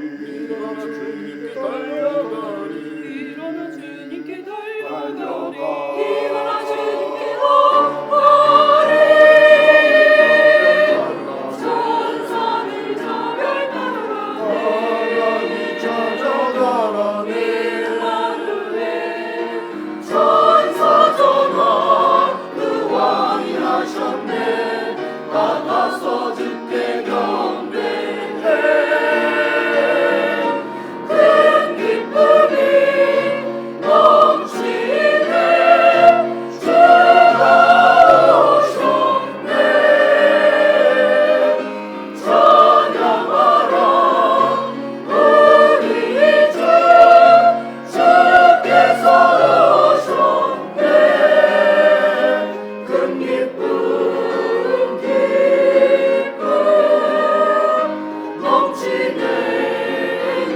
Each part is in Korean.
일어나 주님께 달려가리 일어나 주님께 달려가리 일어나 주님께 달려가리 천사들 자별 따라가리 찾아가라니 임마누엘 천사 전하 그 왕이 하셨네 받아서 주께 경배해 큰 기쁨이 넘치네 주가 오셨네 찬양하라 우리 주 주께서 오셨네 큰 기쁨 넘치네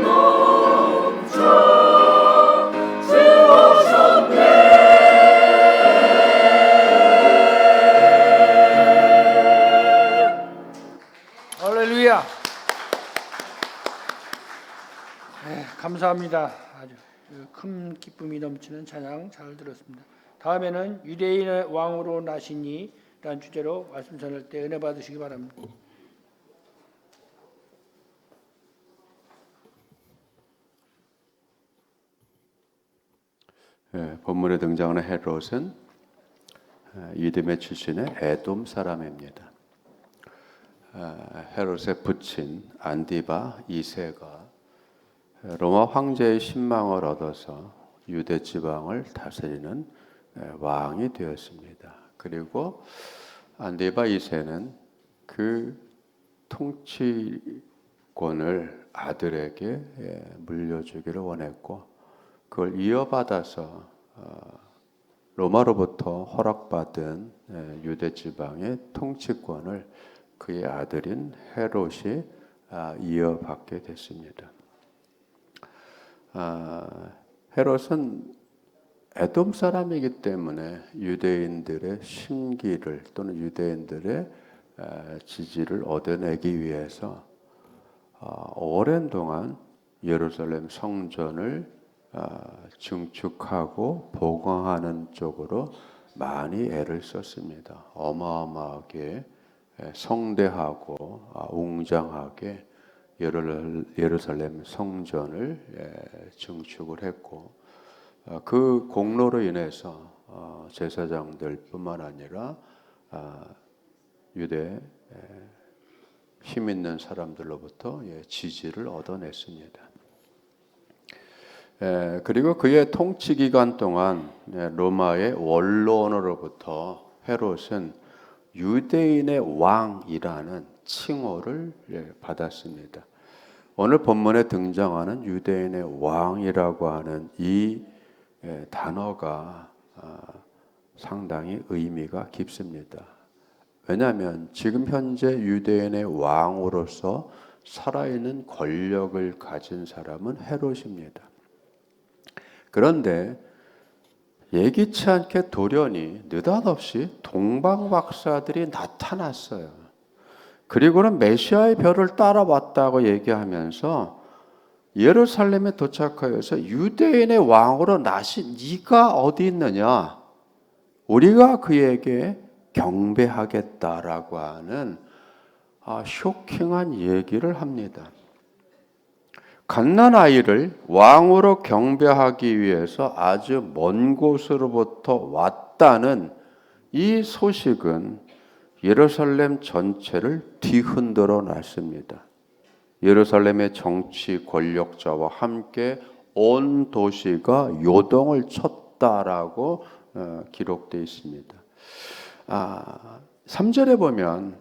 넘쳐 주 오셨네 할렐루야. 네, 감사합니다. 아주 큰 기쁨이 넘치는 찬양 잘 들었습니다. 다음에는 유대인의 왕으로 나시니 라는 주제로 말씀 전할 때 은혜 받으시기 바랍니다. 본문에 등장하는 헤롯은 이드메 출신의 에돔 사람입니다. 헤롯의 부친 안디바 2세가 로마 황제의 신망을 얻어서 유대 지방을 다스리는 왕이 되었습니다. 그리고 안디바 2세는 그 통치권을 아들에게 물려주기를 원했고 그걸 이어받아서 로마로부터 허락받은 유대 지방의 통치권을 그의 아들인 헤롯이 이어받게 됐습니다. 헤롯은 에돔 사람이기 때문에 유대인들의 신기를 또는 유대인들의 지지를 얻어내기 위해서 오랜 동안 예루살렘 성전을 증축하고 보강하는 쪽으로 많이 애를 썼습니다. 어마어마하게 성대하고 웅장하게 예루살렘 성전을 증축을 했고 그 공로로 인해서 제사장들뿐만 아니라 유대 힘 있는 사람들로부터 지지를 얻어냈습니다. 그리고 그의 통치 기간 동안 로마의 원로원으로부터 헤롯은 유대인의 왕이라는 칭호를 받았습니다. 오늘 본문에 등장하는 유대인의 왕이라고 하는 이 단어가 상당히 의미가 깊습니다. 왜냐하면 지금 현재 유대인의 왕으로서 살아있는 권력을 가진 사람은 헤롯입니다. 그런데 예기치 않게 돌연히 느닷없이 동방박사들이 나타났어요. 그리고는 메시아의 별을 따라왔다고 얘기하면서 예루살렘에 도착하여서 유대인의 왕으로 나신 네가 어디 있느냐? 우리가 그에게 경배하겠다라고 하는 쇼킹한 얘기를 합니다. 갓난아이를 왕으로 경배하기 위해서 아주 먼 곳으로부터 왔다는 이 소식은 예루살렘 전체를 뒤흔들어 놨습니다. 예루살렘의 정치 권력자와 함께 온 도시가 요동을 쳤다라고 기록되어 있습니다. 3절에 보면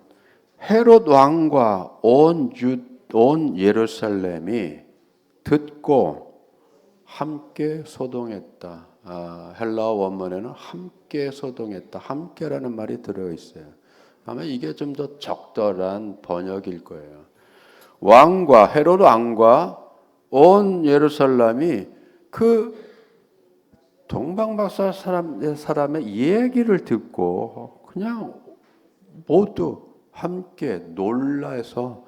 헤롯 왕과 온 예루살렘이 듣고 함께 소동했다. 헬라어 원문에는 함께 소동했다. 함께라는 말이 들어있어요. 아마 이게 좀 더 적절한 번역일 거예요. 헤롯 왕과 온 예루살렘이 그 동방박사 사람의 얘기를 듣고 그냥 모두 함께 놀라서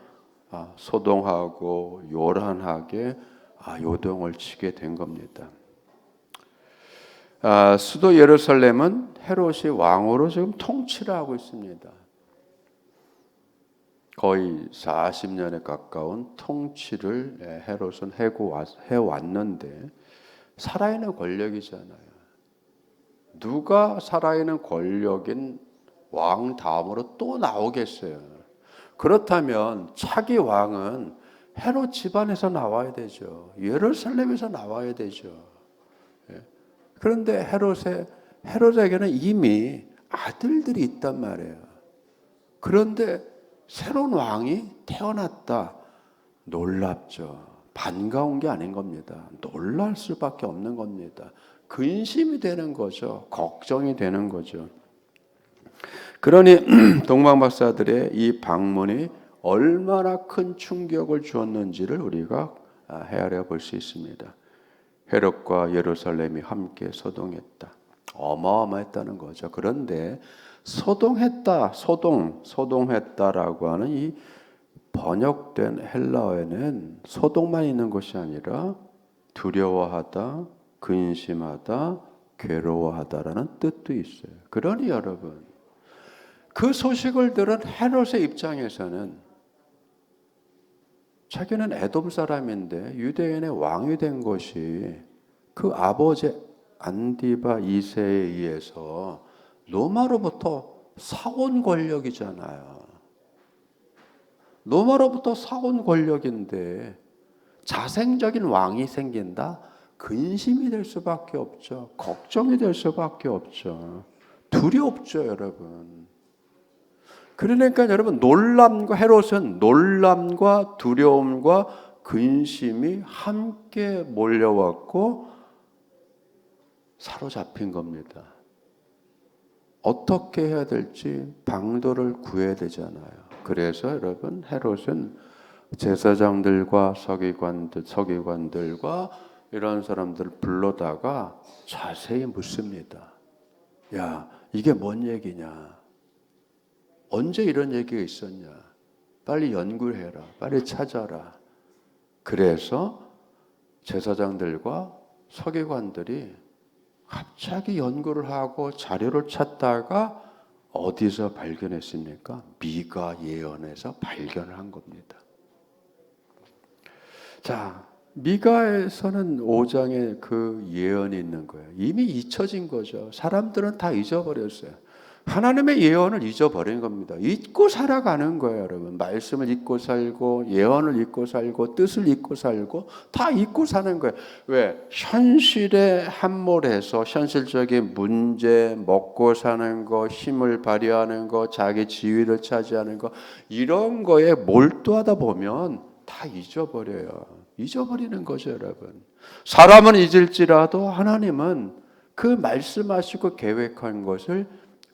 소동하고 요란하게 요동을 치게 된 겁니다. 수도 예루살렘은 헤롯이 왕으로 지금 통치를 하고 있습니다. 거의 40년에 가까운 통치를 헤롯은 해왔는데 살아있는 권력이잖아요. 누가 살아있는 권력인 왕 다음으로 또 나오겠어요. 그렇다면 차기 왕은 헤롯 집안에서 나와야 되죠. 예루살렘에서 나와야 되죠. 그런데 헤롯에게는 이미 아들들이 있단 말이에요. 그런데 새로운 왕이 태어났다. 놀랍죠. 반가운 게 아닌 겁니다. 놀랄 수밖에 없는 겁니다. 근심이 되는 거죠. 걱정이 되는 거죠. 그러니 동방 박사들의 이 방문이 얼마나 큰 충격을 주었는지를 우리가 헤아려 볼 수 있습니다. 헤롯과 예루살렘이 함께 소동했다. 어마어마했다는 거죠. 그런데 소동했다라고 하는 이 번역된 헬라어에는 소동만 있는 것이 아니라 두려워하다, 근심하다, 괴로워하다라는 뜻도 있어요. 그러니 여러분, 그 소식을 들은 헤롯의 입장에서는 자기는 에돔 사람인데 유대인의 왕이 된 것이 그 아버지 안디바 2세에 의해서 로마로부터 사온 권력이잖아요. 로마로부터 사온 권력인데 자생적인 왕이 생긴다? 근심이 될 수밖에 없죠. 걱정이 될 수밖에 없죠. 두렵죠, 여러분. 그러니까 여러분, 헤롯은 놀람과 두려움과 근심이 함께 몰려왔고 사로잡힌 겁니다. 어떻게 해야 될지 방도를 구해야 되잖아요. 그래서 여러분, 헤롯은 제사장들과 서기관들과 이런 사람들을 불러다가 자세히 묻습니다. 야, 이게 뭔 얘기냐? 언제 이런 얘기가 있었냐? 빨리 연구해라. 빨리 찾아라. 그래서 제사장들과 서기관들이 갑자기 연구를 하고 자료를 찾다가 어디서 발견했습니까? 미가 예언에서 발견을 한 겁니다. 자, 미가에서는 5장에 그 예언이 있는 거예요. 이미 잊혀진 거죠. 사람들은 다 잊어버렸어요. 하나님의 예언을 잊어버린 겁니다. 잊고 살아가는 거예요, 여러분. 말씀을 잊고 살고, 예언을 잊고 살고, 뜻을 잊고 살고, 다 잊고 사는 거예요. 왜? 현실에 함몰해서 현실적인 문제, 먹고 사는 거, 힘을 발휘하는 거, 자기 지위를 차지하는 거, 이런 거에 몰두하다 보면 다 잊어버려요. 잊어버리는 거죠, 여러분. 사람은 잊을지라도 하나님은 그 말씀하시고 계획한 것을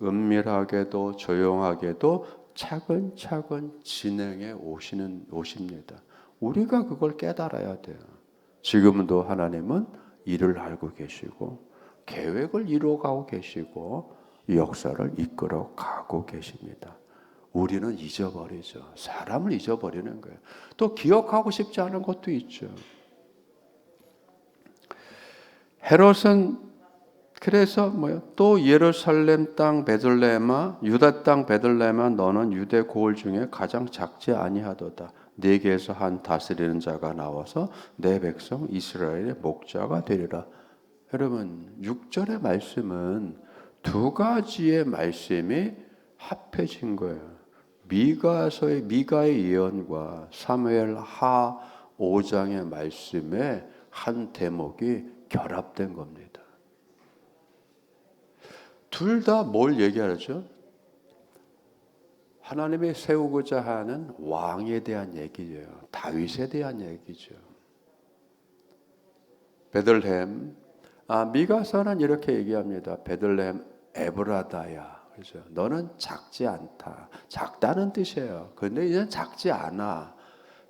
은밀하게도 조용하게도 차근차근 진행해 오십니다. 우리가 그걸 깨달아야 돼요. 지금도 하나님은 일을 알고 계시고 계획을 이루어가고 계시고 역사를 이끌어 가고 계십니다. 우리는 잊어버리죠. 사람을 잊어버리는 거예요. 또 기억하고 싶지 않은 것도 있죠. 헤롯은 그래서 또 예루살렘 땅 베들레헴아, 유다 땅 베들레헴아, 너는 유대 고을 중에 가장 작지 아니하도다. 네게서 한 다스리는 자가 나와서 내 백성 이스라엘의 목자가 되리라. 여러분, 6절의 말씀은 두 가지의 말씀이 합해진 거예요. 미가의 예언과 사무엘 하 5장의 말씀의 한 대목이 결합된 겁니다. 둘 다 뭘 얘기하죠? 하나님이 세우고자 하는 왕에 대한 얘기예요. 다윗에 대한 얘기죠. 베들레헴, 미가서는 이렇게 얘기합니다. 베들레헴 에브라다야. 그렇죠? 너는 작지 않다. 작다는 뜻이에요. 그런데 이제는 작지 않아.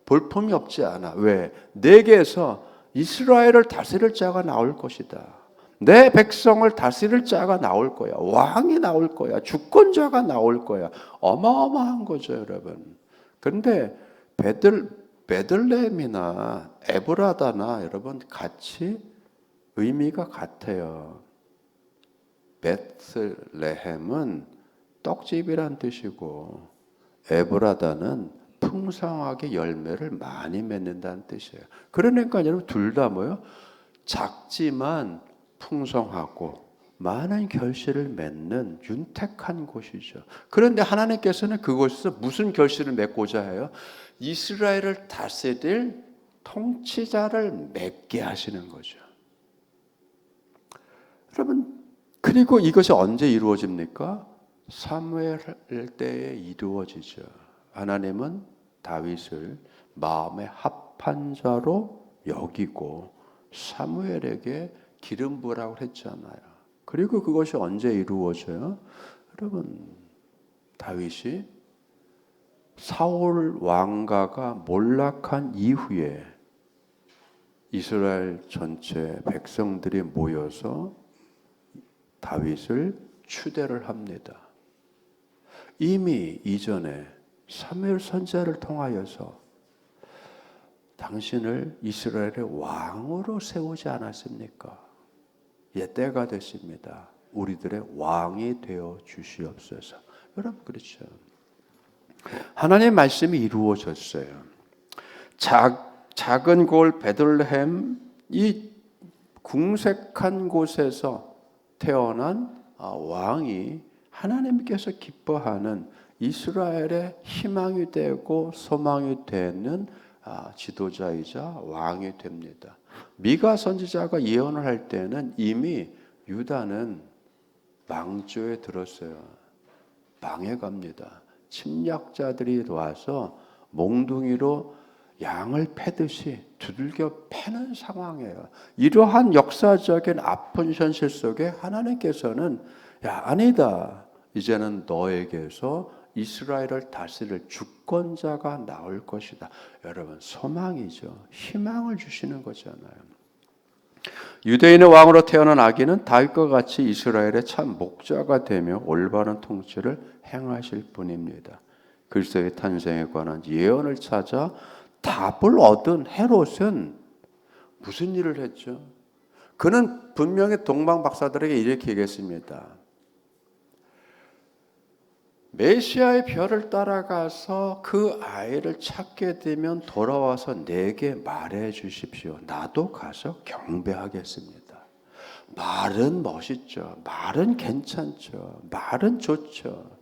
볼품이 없지 않아. 왜? 내게서 이스라엘을 다스릴 자가 나올 것이다. 내 백성을 다스릴 자가 나올 거야. 왕이 나올 거야. 주권자가 나올 거야. 어마어마한 거죠, 여러분. 그런데 베들레헴이나 에브라다나 여러분 같이 의미가 같아요. 베들레헴은 떡집이란 뜻이고 에브라다는 풍성하게 열매를 많이 맺는다는 뜻이에요. 그러니까 여러분 둘 다 뭐요? 작지만 풍성하고 많은 결실을 맺는 윤택한 곳이죠. 그런데 하나님께서는 그곳에서 무슨 결실을 맺고자 해요? 이스라엘을 다스릴 통치자를 맺게 하시는 거죠. 여러분, 그리고 이것이 언제 이루어집니까? 사무엘 때에 이루어지죠. 하나님은 다윗을 마음에 합한 자로 여기고 사무엘에게 기름 부으라고 했잖아요. 그리고 그것이 언제 이루어져요? 여러분, 다윗이 사울 왕가가 몰락한 이후에 이스라엘 전체 백성들이 모여서 다윗을 추대를 합니다. 이미 이전에 사무엘 선지자를 통하여서 당신을 이스라엘의 왕으로 세우지 않았습니까? 이제 때가 됐습니다. 우리들의 왕이 되어 주시옵소서. 여러분 그렇죠. 하나님의 말씀이 이루어졌어요. 작은 골 베들레헴 이 궁색한 곳에서 태어난 왕이 하나님께서 기뻐하는 이스라엘의 희망이 되고 소망이 되는 지도자이자 왕이 됩니다. 미가 선지자가 예언을 할 때는 이미 유다는 망조에 들었어요. 망해갑니다. 침략자들이 와서 몽둥이로 양을 패듯이 두들겨 패는 상황이에요. 이러한 역사적인 아픈 현실 속에 하나님께서는 아니다. 이제는 너에게서 이스라엘을 다스릴 주권자가 나올 것이다. 여러분 소망이죠. 희망을 주시는 거잖아요. 유대인의 왕으로 태어난 아기는 다윗과 같이 이스라엘의 참 목자가 되며 올바른 통치를 행하실 분입니다. 그리스도의 탄생에 관한 예언을 찾아 답을 얻은 헤롯은 무슨 일을 했죠? 그는 분명히 동방 박사들에게 이렇게 얘기했습니다. 메시아의 별을 따라가서 그 아이를 찾게 되면 돌아와서 내게 말해 주십시오. 나도 가서 경배하겠습니다. 말은 멋있죠. 말은 괜찮죠. 말은 좋죠.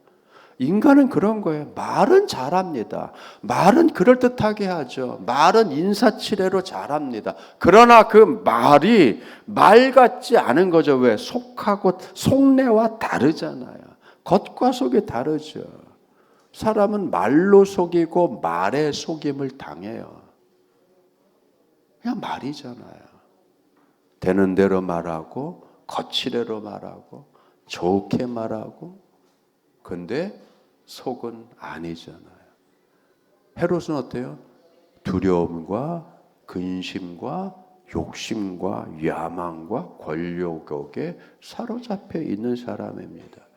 인간은 그런 거예요. 말은 잘합니다. 말은 그럴듯하게 하죠. 말은 인사치레로 잘합니다. 그러나 그 말이 말 같지 않은 거죠. 왜? 속하고 속내와 다르잖아요. 겉과 속이 다르죠. 사람은 말로 속이고 말에 속임을 당해요. 그냥 말이잖아요. 되는 대로 말하고 거칠애로 말하고 좋게 말하고 근데 속은 아니잖아요. 헤롯은 어때요? 두려움과 근심과 욕심과 야망과 권력에 사로잡혀 있는 사람입니다.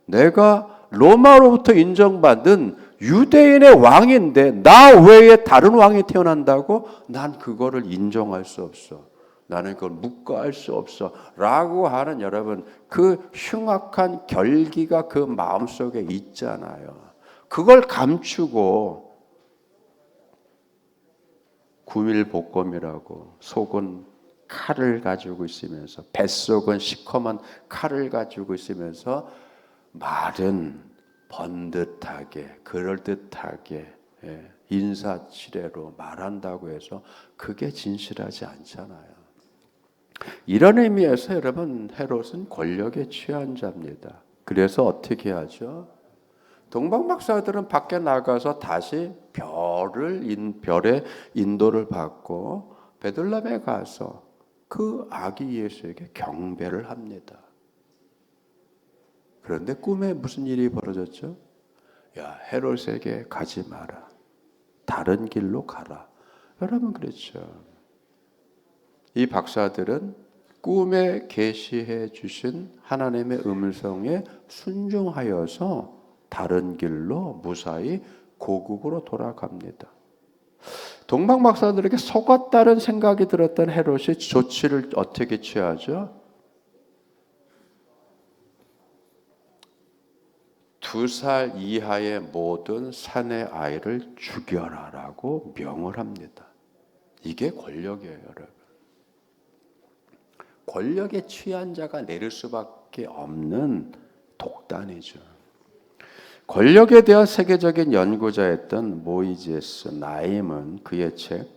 내가 로마로부터 인정받은 유대인의 왕인데 나 외에 다른 왕이 태어난다고? 난 그거를 인정할 수 없어. 나는 그걸 묵과할 수 없어. 라고 하는 여러분 그 흉악한 결기가 그 마음속에 있잖아요. 그걸 감추고 구밀복검이라고 속은 칼을 가지고 있으면서 뱃속은 시커먼 칼을 가지고 있으면서 말은 번듯하게 그럴듯하게 인사치레로 말한다고 해서 그게 진실하지 않잖아요. 이런 의미에서 여러분 헤롯은 권력에 취한 자입니다. 그래서 어떻게 하죠? 동방 박사들은 밖에 나가서 다시 별의 인도를 받고 베들레헴에 가서 그 아기 예수에게 경배를 합니다. 그런데 꿈에 무슨 일이 벌어졌죠? 야, 헤롯에게 가지 마라. 다른 길로 가라. 여러분 그렇죠. 이 박사들은 꿈에 계시해 주신 하나님의 음성에 순종하여서 다른 길로 무사히 고국으로 돌아갑니다. 동방 박사들에게 속았다는 생각이 들었던 헤롯이 조치를 어떻게 취하죠? 2살 이하의 모든 사내 아이를 죽여라라고 명을 합니다. 이게 권력이에요, 여러분. 권력에 취한 자가 내릴 수밖에 없는 독단이죠. 권력에 대한 세계적인 연구자였던 모이제스 나임은 그의 책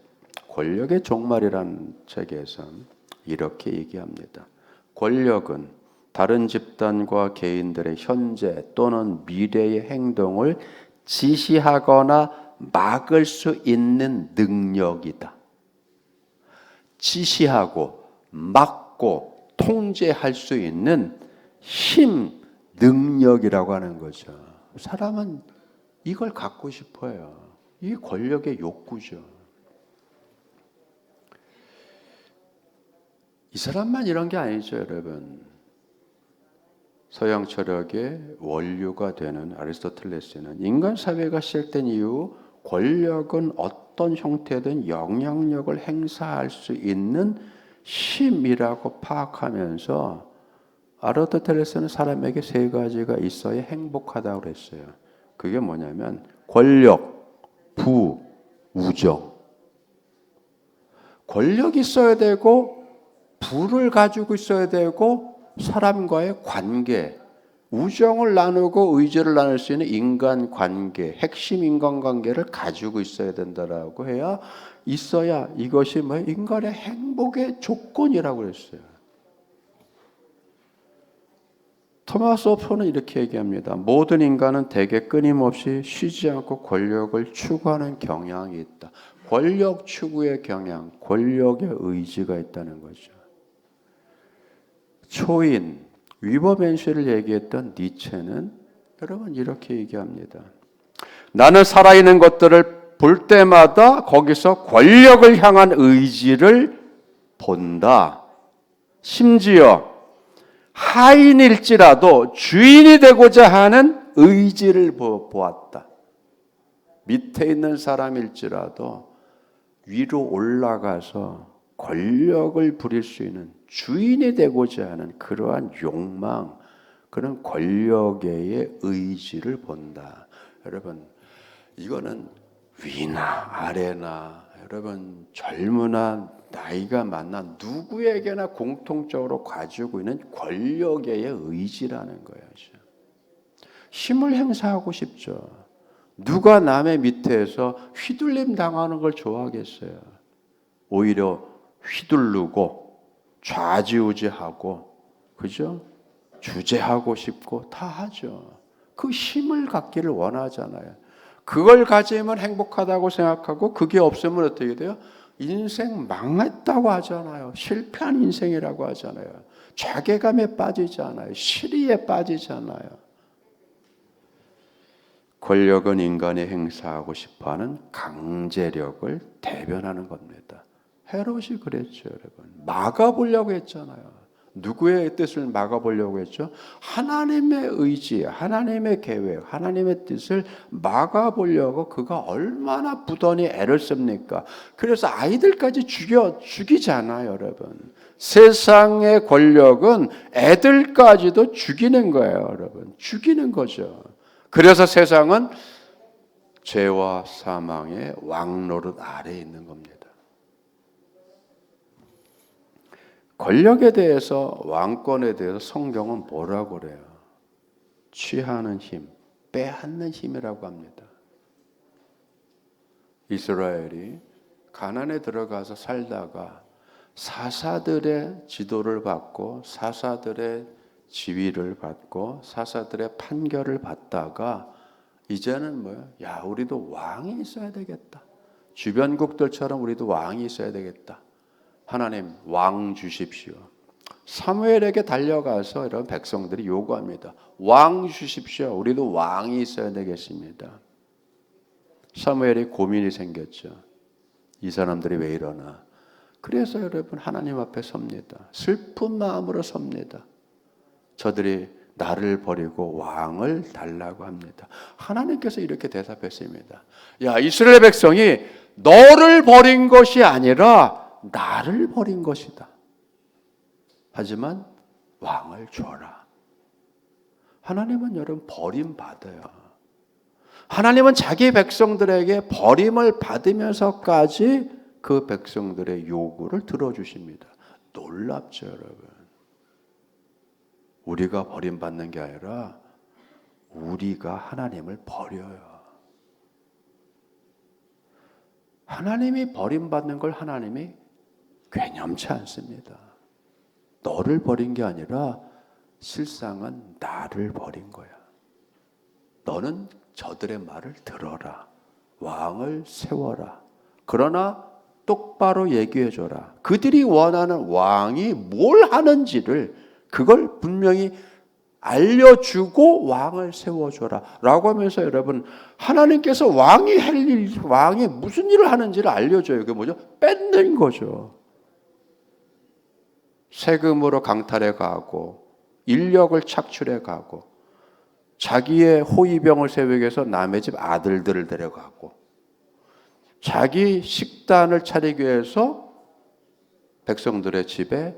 권력의 종말이라는 책에서 이렇게 얘기합니다. 권력은 다른 집단과 개인들의 현재 또는 미래의 행동을 지시하거나 막을 수 있는 능력이다. 지시하고 막고 통제할 수 있는 힘, 능력이라고 하는 거죠. 사람은 이걸 갖고 싶어요. 이게 권력의 욕구죠. 이 사람만 이런 게 아니죠, 여러분. 서양 철학의 원류가 되는 아리스토텔레스는 인간 사회가 시작된 이후 권력은 어떤 형태든 영향력을 행사할 수 있는 힘이라고 파악하면서 아리스토텔레스는 사람에게 3가지가 있어야 행복하다고 그랬어요. 그게 뭐냐면 권력, 부, 우정. 권력이 있어야 되고 부를 가지고 있어야 되고 사람과의 관계, 우정을 나누고 의지를 나눌 수 있는 인간관계, 핵심 인간관계를 가지고 있어야 된다라고 해야 있어야 이것이 인간의 행복의 조건이라고 그랬어요. 토마스 호퍼는 이렇게 얘기합니다. 모든 인간은 대개 끊임없이 쉬지 않고 권력을 추구하는 경향이 있다. 권력 추구의 경향, 권력의 의지가 있다는 거죠. 초인, 위버맨시를 얘기했던 니체는 여러분 이렇게 얘기합니다. 나는 살아있는 것들을 볼 때마다 거기서 권력을 향한 의지를 본다. 심지어 하인일지라도 주인이 되고자 하는 의지를 보았다. 밑에 있는 사람일지라도 위로 올라가서 권력을 부릴 수 있는 주인이 되고자 하는 그러한 욕망, 그런 권력의 의지를 본다. 여러분, 이거는 위나 아래나 여러분 젊으나 나이가 많나 누구에게나 공통적으로 가지고 있는 권력의 의지라는 거예요. 힘을 행사하고 싶죠. 누가 남의 밑에서 휘둘림 당하는 걸 좋아하겠어요. 오히려 휘둘르고 좌지우지하고 그죠? 주재하고 싶고 다 하죠. 그 힘을 갖기를 원하잖아요. 그걸 가지면 행복하다고 생각하고 그게 없으면 어떻게 돼요? 인생 망했다고 하잖아요. 실패한 인생이라고 하잖아요. 자괴감에 빠지잖아요. 시리에 빠지잖아요. 권력은 인간이 행사하고 싶어하는 강제력을 대변하는 겁니다. 헤롯이 그랬죠, 여러분. 막아보려고 했잖아요. 누구의 뜻을 막아보려고 했죠? 하나님의 의지, 하나님의 계획, 하나님의 뜻을 막아보려고 그가 얼마나 부단히 애를 씁니까? 그래서 아이들까지 죽이잖아요, 여러분. 세상의 권력은 애들까지도 죽이는 거예요, 여러분. 죽이는 거죠. 그래서 세상은 죄와 사망의 왕노릇 아래에 있는 겁니다. 권력에 대해서, 왕권에 대해서 성경은 뭐라고 그래요? 취하는 힘, 빼앗는 힘이라고 합니다. 이스라엘이 가나안에 들어가서 살다가 사사들의 지도를 받고 사사들의 지위를 받고 사사들의 판결을 받다가 이제는 뭐야? 야, 우리도 왕이 있어야 되겠다. 주변국들처럼 우리도 왕이 있어야 되겠다. 하나님 왕 주십시오. 사무엘에게 달려가서 이런 백성들이 요구합니다. 왕 주십시오. 우리도 왕이 있어야 되겠습니다. 사무엘이 고민이 생겼죠. 이 사람들이 왜 이러나. 그래서 여러분 하나님 앞에 섭니다. 슬픈 마음으로 섭니다. 저들이 나를 버리고 왕을 달라고 합니다. 하나님께서 이렇게 대답했습니다. 야, 이스라엘 백성이 너를 버린 것이 아니라 나를 버린 것이다. 하지만 왕을 줘라. 하나님은 여러분 버림받아요. 하나님은 자기 백성들에게 버림을 받으면서까지 그 백성들의 요구를 들어주십니다. 놀랍죠, 여러분. 우리가 버림받는 게 아니라 우리가 하나님을 버려요. 하나님이 버림받는 걸 하나님이 괴념치 않습니다. 너를 버린 게 아니라 실상은 나를 버린 거야. 너는 저들의 말을 들어라. 왕을 세워라. 그러나 똑바로 얘기해줘라. 그들이 원하는 왕이 뭘 하는지를 그걸 분명히 알려주고 왕을 세워줘라 라고 하면서 여러분 하나님께서 왕이 할 일, 왕이 무슨 일을 하는지를 알려줘요. 그게 뭐죠? 뺏는 거죠. 세금으로 강탈해 가고 인력을 착출해 가고 자기의 호위병을 세우기 위해서 남의 집 아들들을 데려가고 자기 식단을 차리기 위해서 백성들의 집에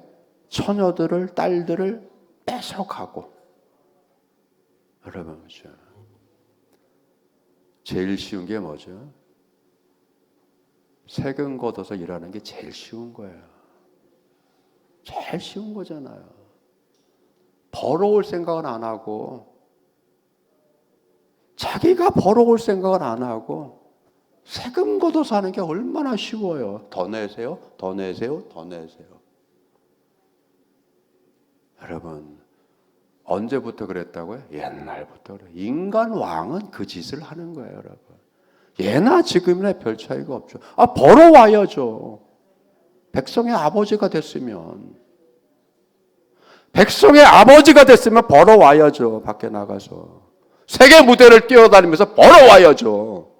처녀들을 딸들을 뺏어가고 여러분 보죠. 제일 쉬운 게 뭐죠? 세금 걷어서 일하는 게 제일 쉬운 거예요. 제일 쉬운 거잖아요. 벌어올 생각은 안 하고 자기가 벌어올 생각은 안 하고 세금 걷어서 하는 게 얼마나 쉬워요. 더 내세요, 더 내세요, 더 내세요. 여러분 언제부터 그랬다고요? 옛날부터 그래요. 인간 왕은 그 짓을 하는 거예요, 여러분. 예나 지금이나 별 차이가 없죠. 벌어와야죠. 백성의 아버지가 됐으면 벌어와야죠. 밖에 나가서 세계 무대를 뛰어다니면서 벌어와야죠.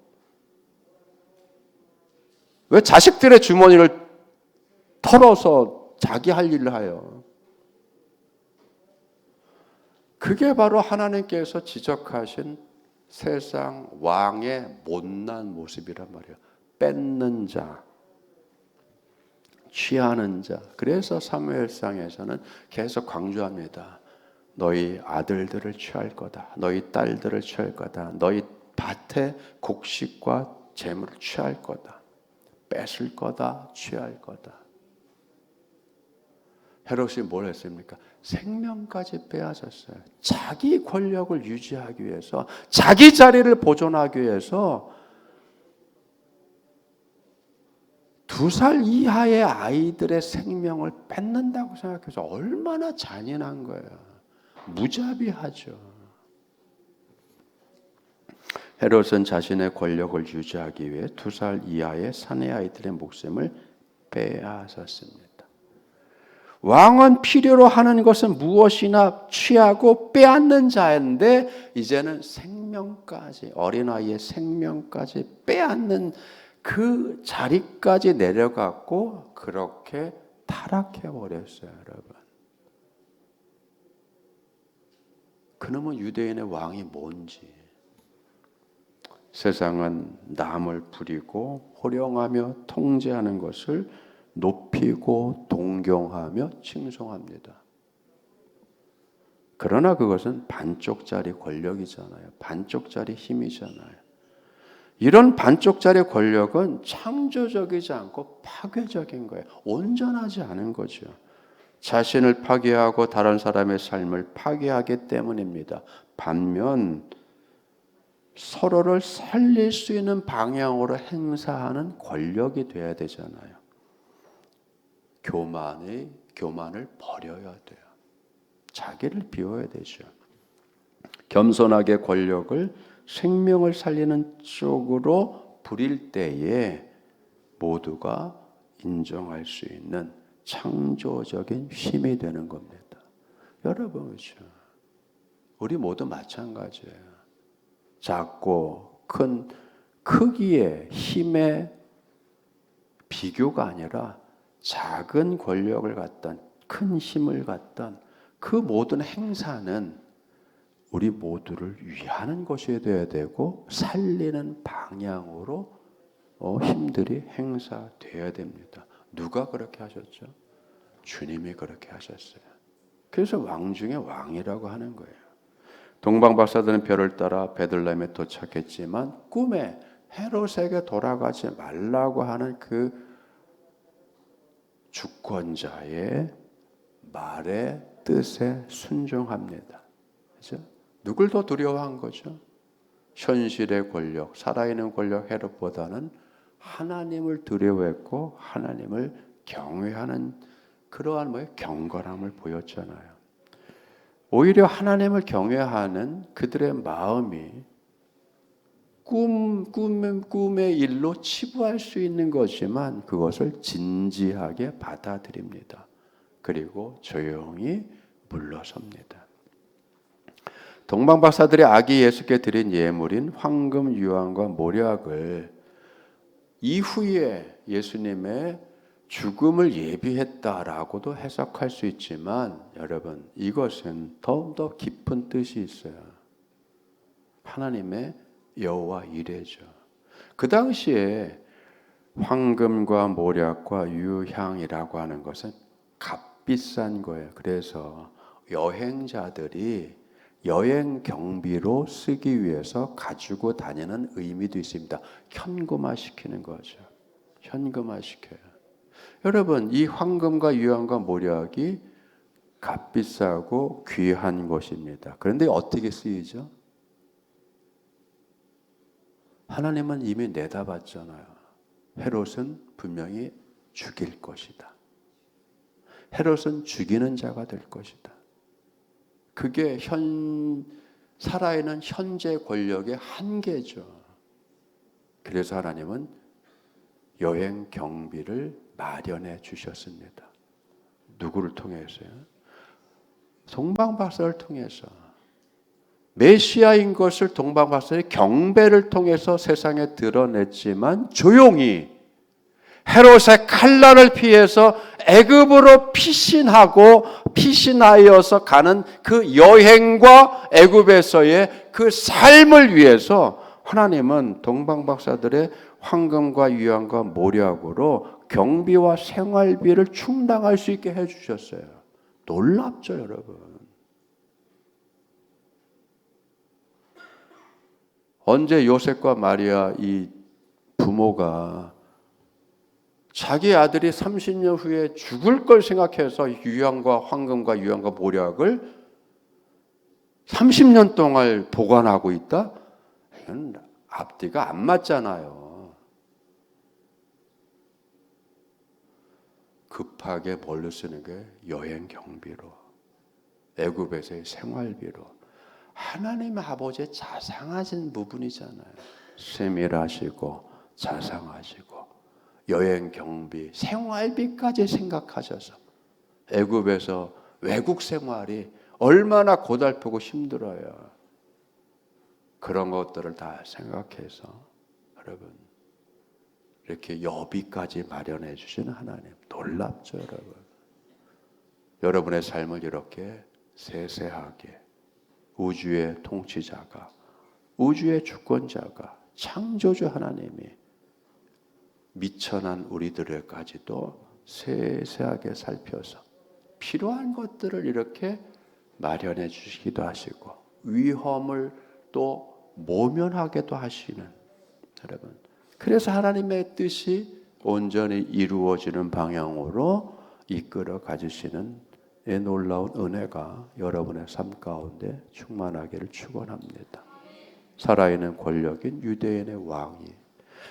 왜 자식들의 주머니를 털어서 자기 할 일을 해요? 그게 바로 하나님께서 지적하신 세상 왕의 못난 모습이란 말이에요. 뺏는 자, 취하는 자. 그래서 사무엘상에서는 계속 강조합니다. 너희 아들들을 취할 거다. 너희 딸들을 취할 거다. 너희 밭의 곡식과 재물을 취할 거다. 뺏을 거다. 취할 거다. 헤롯이 뭘 했습니까? 생명까지 빼앗았어요. 자기 권력을 유지하기 위해서, 자기 자리를 보존하기 위해서 2살 이하의 아이들의 생명을 뺏는다고 생각해서 얼마나 잔인한 거예요. 무자비하죠. 헤롯은 자신의 권력을 유지하기 위해 2살 이하의 사내 아이들의 목숨을 빼앗았습니다. 왕은 필요로 하는 것은 무엇이나 취하고 빼앗는 자인데 이제는 생명까지, 어린아이의 생명까지 빼앗는 그 자리까지 내려갔고 그렇게 타락해 버렸어요, 여러분. 그놈은 유대인의 왕이 뭔지. 세상은 남을 부리고 호령하며 통제하는 것을 높이고 동경하며 칭송합니다. 그러나 그것은 반쪽짜리 권력이잖아요. 반쪽짜리 힘이잖아요. 이런 반쪽짜리 권력은 창조적이지 않고 파괴적인 거예요. 온전하지 않은 거죠. 자신을 파괴하고 다른 사람의 삶을 파괴하기 때문입니다. 반면 서로를 살릴 수 있는 방향으로 행사하는 권력이 돼야 되잖아요. 교만을 버려야 돼요. 자기를 비워야 되죠. 겸손하게 권력을 생명을 살리는 쪽으로 부릴 때에 모두가 인정할 수 있는 창조적인 힘이 되는 겁니다. 여러분, 그렇죠? 우리 모두 마찬가지예요. 작고 큰 크기의 힘의 비교가 아니라 작은 권력을 갖던 큰 힘을 갖던 그 모든 행사는 우리 모두를 위하는 것이 되어야 되고 살리는 방향으로 힘들이 행사돼야 됩니다. 누가 그렇게 하셨죠? 주님이 그렇게 하셨어요. 그래서 왕 중에 왕이라고 하는 거예요. 동방박사들은 별을 따라 베들레헴에 도착했지만 꿈에 헤롯에게 돌아가지 말라고 하는 그 주권자의 말의 뜻에 순종합니다. 그렇죠? 누굴 더 두려워한 거죠? 현실의 권력, 살아있는 권력 헤롯보다는 하나님을 두려워했고 하나님을 경외하는 그러한 경건함을 보였잖아요. 오히려 하나님을 경외하는 그들의 마음이 꿈의 일로 치부할 수 있는 거지만 그것을 진지하게 받아들입니다. 그리고 조용히 물러섭니다. 동방박사들이 아기 예수께 드린 예물인 황금, 유황과 모략을 이후에 예수님의 죽음을 예비했다라고도 해석할 수 있지만 여러분 이것은 더욱더 깊은 뜻이 있어요. 하나님의 여호와 이레죠. 그 당시에 황금과 모략과 유향이라고 하는 것은 값비싼 거예요. 그래서 여행자들이 여행 경비로 쓰기 위해서 가지고 다니는 의미도 있습니다. 현금화시키는 거죠. 현금화시켜요. 여러분, 이 황금과 유황과 모략이 값비싸고 귀한 것입니다. 그런데 어떻게 쓰이죠? 하나님은 이미 내다봤잖아요. 헤롯은 분명히 죽일 것이다. 헤롯은 죽이는 자가 될 것이다. 그게 살아있는 현재 권력의 한계죠. 그래서 하나님은 여행 경비를 마련해 주셨습니다. 누구를 통해서요? 동방박사를 통해서. 메시아인 것을 동방박사의 경배를 통해서 세상에 드러냈지만 조용히 헤롯의 칼날을 피해서 애굽으로 피신하여서 가는 그 여행과 애굽에서의 그 삶을 위해서 하나님은 동방박사들의 황금과 유황과 모략으로 경비와 생활비를 충당할 수 있게 해주셨어요. 놀랍죠, 여러분. 언제 요셉과 마리아 이 부모가 자기 아들이 30년 후에 죽을 걸 생각해서 유황과 황금과 유황과 모략을 30년 동안 보관하고 있다? 이건 앞뒤가 안 맞잖아요. 급하게 뭘로 쓰는 게 여행 경비로, 애굽에서의 생활비로. 하나님 아버지의 자상하신 부분이잖아요. 세밀하시고 자상하시고 여행 경비, 생활비까지 생각하셔서 애굽에서 외국 생활이 얼마나 고달프고 힘들어요. 그런 것들을 다 생각해서 여러분 이렇게 여비까지 마련해 주시는 하나님 놀랍죠, 여러분. 여러분의 삶을 이렇게 세세하게 우주의 통치자가, 우주의 주권자가, 창조주 하나님이 미천한 우리들에까지도 세세하게 살펴서 필요한 것들을 이렇게 마련해 주시기도 하시고 위험을 또 모면하게도 하시는 여러분. 그래서 하나님의 뜻이 온전히 이루어지는 방향으로 이끌어 가주시는 이 놀라운 은혜가 여러분의 삶 가운데 충만하기를 축원합니다. 살아있는 권력인 유대인의 왕이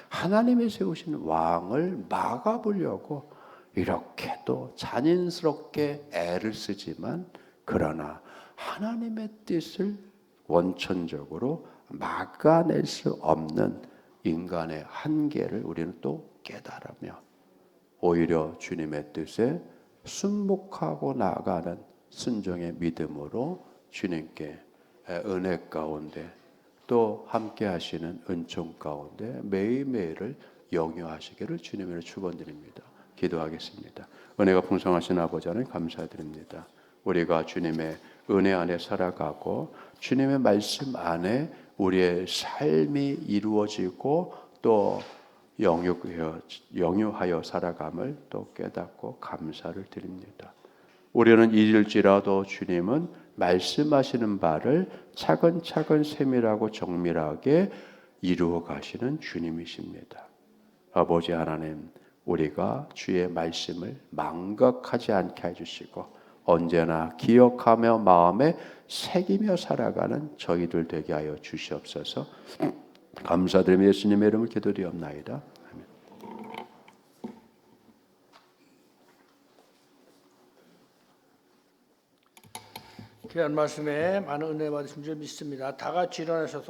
하나님이 세우신 왕을 막아보려고 이렇게 또 잔인스럽게 애를 쓰지만 그러나 하나님의 뜻을 원천적으로 막아낼 수 없는 인간의 한계를 우리는 또 깨달으며 오히려 주님의 뜻에 순복하고 나아가는 순종의 믿음으로 주님께 은혜 가운데 또 함께 하시는 은총 가운데 매일매일을 영유하시기를 주님으로 축원드립니다. 기도하겠습니다. 은혜가 풍성하신 아버지 하나님 감사드립니다. 우리가 주님의 은혜 안에 살아가고 주님의 말씀 안에 우리의 삶이 이루어지고 또 영유하여 살아감을 또 깨닫고 감사를 드립니다. 우리는 잊을지라도 주님은 말씀하시는 바를 차근차근 세밀하고 정밀하게 이루어 가시는 주님이십니다. 아버지 하나님, 우리가 주의 말씀을 망각하지 않게 해주시고 언제나 기억하며 마음에 새기며 살아가는 저희들 되게 하여 주시옵소서. 감사드리며 예수님의 이름을 기도드리옵나이다. 아멘. 귀한 말씀에 많은 은혜 받으신 줄 믿습니다. 다 같이 일어나셔서